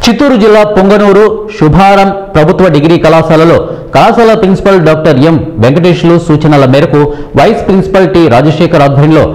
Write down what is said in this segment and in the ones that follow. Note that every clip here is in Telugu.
చిత్తూరు జిల్లా పొంగనూరు శుభారం ప్రభుత్వ డిగ్రీ కళాశాలలో కళాశాల ప్రిన్సిపల్ డాక్టర్ ఎం వెంకటేశ్లు సూచనల మేరకు వైస్ ప్రిన్సిపల్ టి రాజశేఖర్ ఆధ్వర్యంలో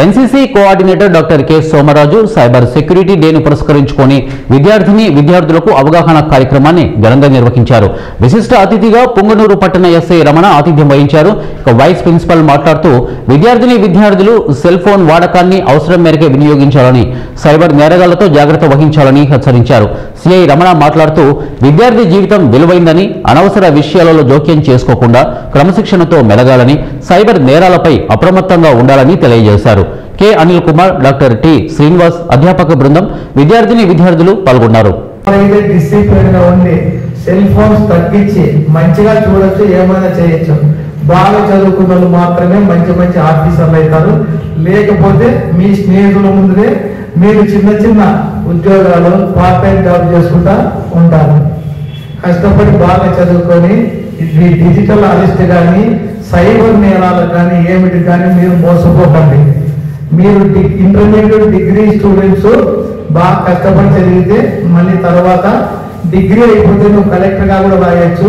NCC coordinator doctor K Somaraju cyber security డేను పురస్కరించుకొని విద్యార్థులకు అవగాహన కార్యక్రమాన్ని ఘనంగా నిర్వహించారు. విశిష్ట అతిథిగా పొంగనూరు పట్టణ ఎస్ఐ రమణ ఆతిథ్యం వహించారు. వైస్ ప్రిన్సిపల్ మాట్లాడుతూ విద్యార్థులు సెల్ ఫోన్ వాడకాన్ని అవసరం మేరకే వినియోగించాలని, సైబర్ నేరగాళ్లతో జాగ్రత్త వహించాలని హెచ్చరించారు. సిఐ రమణ మాట్లాడుతూ విద్యార్థి జీవితం విలువైందని, అనవసర విషయాలలో జోక్యం చేసుకోకుండా క్రమశిక్షణతో మెలగాలని, సైబర్ నేరాలపై అప్రమత్తంగా ఉండాలని తెలియజేశారు. K Anil Kumar, doctor T Srinivas, అధ్యాపక బృందం, విద్యార్థులు పాల్గొన్నారు. సెల్ ఫోన్స్ తగ్గించి మంచిగా చూడొచ్చు, ఏమైనా చేయొచ్చు. బాగా చదువుకున్న వాళ్ళు మాత్రమే మంచి మంచి ఆఫీసర్లు అవుతారు. లేకపోతే మీ స్నేహితుల ముందునే మీరు చిన్న చిన్న ఉద్యోగాలు, పార్ట్ టైం జాబ్ చేసుకుంటా ఉంటారు. కష్టపడి బాగా చదువుకొని డిజిటల్ అరెస్ట్ కానీ, సైబర్ నేరాలకు కానీ, ఏమిటి కానీ మీరు మోసపోకండి. మీరు ఇంటర్మీడియట్ డిగ్రీ స్టూడెంట్స్ బాగా కష్టపడి చదివితే మళ్ళీ తర్వాత డిగ్రీ అయిపోతే నువ్వు కలెక్టర్గా కూడా రాయొచ్చు,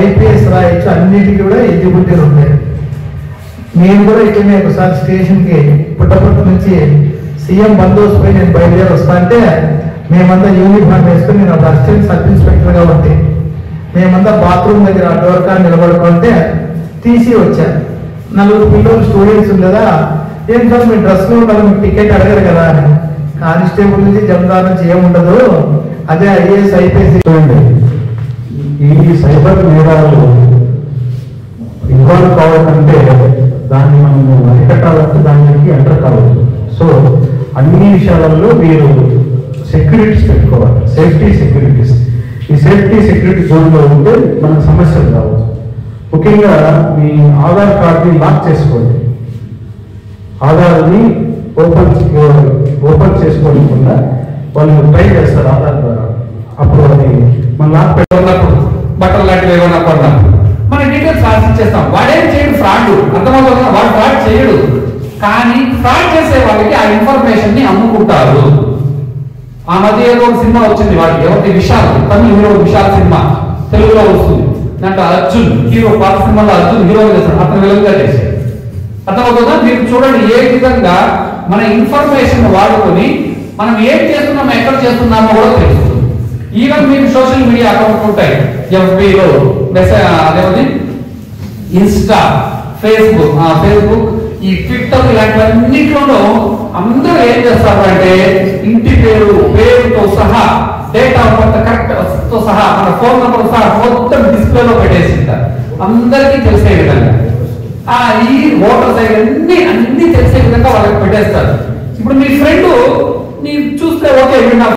ఐపీఎస్ రాయొచ్చు, అన్నిటికీ కూడా ఎలిజిబిలిటీలు ఉంటాయి. నేను కూడా ఇట్లనే ఒకసారి స్టేషన్కి పుట్టపట్టు నుంచి సీఎం బందోబస్తు పోయి నేను బయలుదేరి వస్తా అంటే మేమంతా యూనిఫామ్ వేసుకుని నేను ఒక అసిస్టెంట్ సబ్ ఇన్స్పెక్టర్గా ఉంటే మేమంతా బాత్రూమ్ దగ్గర డోర్ కాడ నిలబడుకుంటే తీసి వచ్చాను. 4 పిల్లలు స్టూడెంట్స్ ఉండదా, ఏం సార్ మీ డ్రెస్లో ఉండాలి, మీకు టికెట్ అడగరు కదా అని. కానిస్టేబుల్ నుంచి జమదార్ నుంచి ఏముండదు, అదే ఐఏఎస్ ఐపీఎస్. ఈ సైబర్ నేరాలు ఇన్వాల్వ్ కావాలంటే దాన్ని మనము అరికట్టాలంటే దానికి ఎంటర్ కావచ్చు. సో అన్ని విషయాలలో మీరు సెక్యూరిటీస్ పెట్టుకోవాలి, సేఫ్టీ సెక్యూరిటీస్. ఈ సేఫ్టీ సెక్యూరిటీ జోన్లో ఉంటే మనకు సమస్యలు రావచ్చు. ముఖ్యంగా మీ ఆధార్ కార్డుని లాక్ చేసుకోండి. ఆధార్ని ఓపెన్ చేసుకోకుండా వాళ్ళు ట్రై చేస్తారు ఆధార్ ద్వారా. అప్పుడు అది మన లాక్ పెట్టుకున్నప్పుడు బట్టలు లాంటివి ఏమన్నా కొన్నాం, మన డీటెయిల్స్ ఆశించేస్తాం. వాడేం చేయడు, ఫ్రాడ్ అర్థమవుతుందా? వాడు ఫ్రాడ్ చేయడు, కానీ ఫ్రాడ్ చేసే వాళ్ళకి ఆ ఇన్ఫర్మేషన్ ని అమ్ముకుంటారు. ఆ మధ్య ఏదో ఒక సినిమా వచ్చింది, వాడికి ఎవరికి విశాల్, తమిళ హీరో విశాల్ సినిమా తెలుగులో వస్తుంది. దాంట్లో అర్జున్ హీరో, పాత సినిమాలో అర్జున్ హీరో చేస్తాడు, అతను విలన్గా చేశాడు. అర్థమవుతుందా? మీరు చూడండి ఏ విధంగా మన ఇన్ఫర్మేషన్ వాడుకొని మనం ఏం చేస్తున్నామో, ఎక్కడ చేస్తున్నామో కూడా తెలుస్తుంది. ఈవెన్ మీకు సోషల్ మీడియా అకౌంట్ ఉంటాయి, ఎఫ్బీలో మెసేజ్, అదేమది ఇన్స్టా, ఫేస్బుక్, ఈ ట్విట్టర్, ఇలాంటివన్నింటిలోనూ అందరూ ఏం చేస్తారు అంటే ఇంటి పేరుతో సహా, డేట్ ఆఫ్ బర్త్ కరెక్ట్ తో సహా, మన ఫోన్ నెంబర్ సహా మొత్తం డిస్ప్లేలో పెట్టేసింటారు, అందరికీ తెలిసే విధంగా. ఈ ఓటర్స్ అన్ని తెలిసే విధంగా వాళ్ళకి పెట్టేస్తారు. ఇప్పుడు మీ ఫ్రెండ్ నీ చూస్తే ఓకే